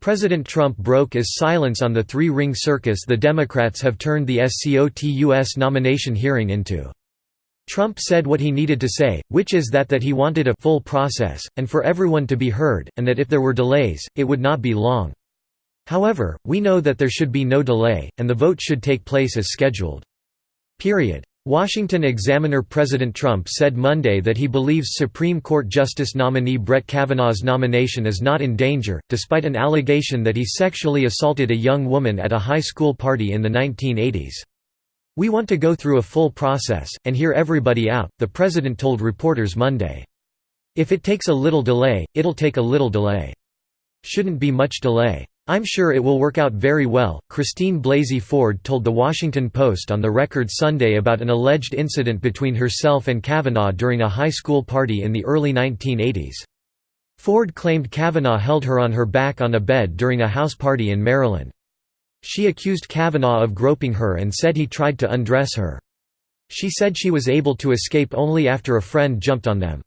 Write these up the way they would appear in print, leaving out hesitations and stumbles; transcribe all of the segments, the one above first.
President Trump broke his silence on the three-ring circus the Democrats have turned the SCOTUS nomination hearing into. Trump said what he needed to say, which is that he wanted a full process, and for everyone to be heard, and that if there were delays, it would not be long. However, we know that there should be no delay, and the vote should take place as scheduled. Period. Washington Examiner President Trump said Monday that he believes Supreme Court Justice nominee Brett Kavanaugh's nomination is not in danger, despite an allegation that he sexually assaulted a young woman at a high school party in the 1980s. "We want to go through a full process, and hear everybody out," the president told reporters Monday. "If it takes a little delay, it'll take a little delay. Shouldn't be much delay. I'm sure it will work out very well," Christine Blasey Ford told The Washington Post on the record Sunday about an alleged incident between herself and Kavanaugh during a high school party in the early 1980s. Ford claimed Kavanaugh held her on her back on a bed during a house party in Maryland. She accused Kavanaugh of groping her and said he tried to undress her. She said she was able to escape only after a friend jumped on them.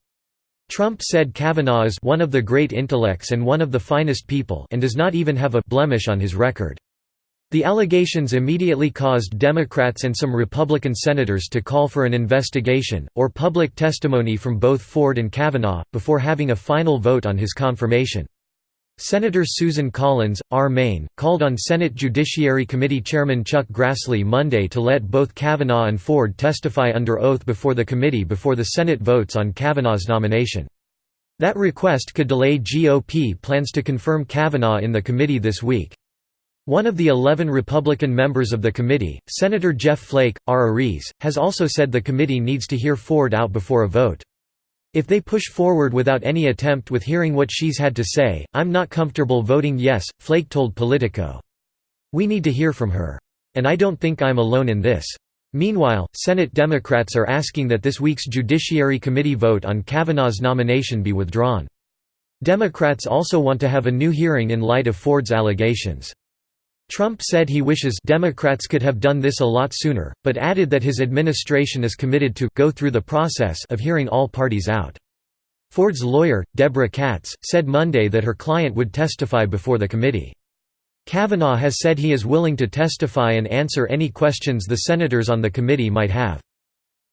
Trump said Kavanaugh is "one of the great intellects and one of the finest people" and does not even have a blemish on his record. The allegations immediately caused Democrats and some Republican senators to call for an investigation, or public testimony from both Ford and Kavanaugh, before having a final vote on his confirmation. Senator Susan Collins, R. Maine, called on Senate Judiciary Committee Chairman Chuck Grassley Monday to let both Kavanaugh and Ford testify under oath before the committee before the Senate votes on Kavanaugh's nomination. That request could delay GOP plans to confirm Kavanaugh in the committee this week. One of the 11 Republican members of the committee, Senator Jeff Flake, R. Aries, has also said the committee needs to hear Ford out before a vote. "If they push forward without any attempt with hearing what she's had to say, I'm not comfortable voting yes," Flake told Politico. "We need to hear from her. And I don't think I'm alone in this." Meanwhile, Senate Democrats are asking that this week's Judiciary Committee vote on Kavanaugh's nomination be withdrawn. Democrats also want to have a new hearing in light of Ford's allegations. Trump said he wishes Democrats could have done this a lot sooner, but added that his administration is committed to go through the process of hearing all parties out. Ford's lawyer, Deborah Katz, said Monday that her client would testify before the committee. Kavanaugh has said he is willing to testify and answer any questions the senators on the committee might have.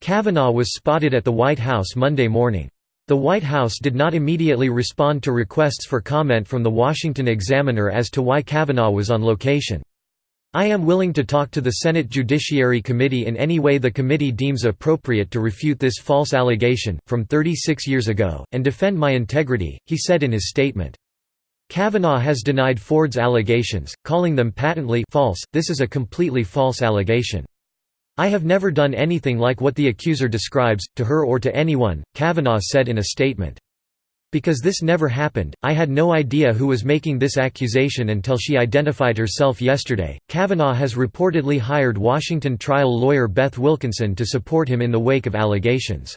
Kavanaugh was spotted at the White House Monday morning. The White House did not immediately respond to requests for comment from the Washington Examiner as to why Kavanaugh was on location. "I am willing to talk to the Senate Judiciary Committee in any way the committee deems appropriate to refute this false allegation, from 36 years ago, and defend my integrity," he said in his statement. Kavanaugh has denied Ford's allegations, calling them patently false. "This is a completely false allegation. I have never done anything like what the accuser describes, to her or to anyone," Kavanaugh said in a statement. "Because this never happened, I had no idea who was making this accusation until she identified herself yesterday." Kavanaugh has reportedly hired Washington trial lawyer Beth Wilkinson to support him in the wake of allegations.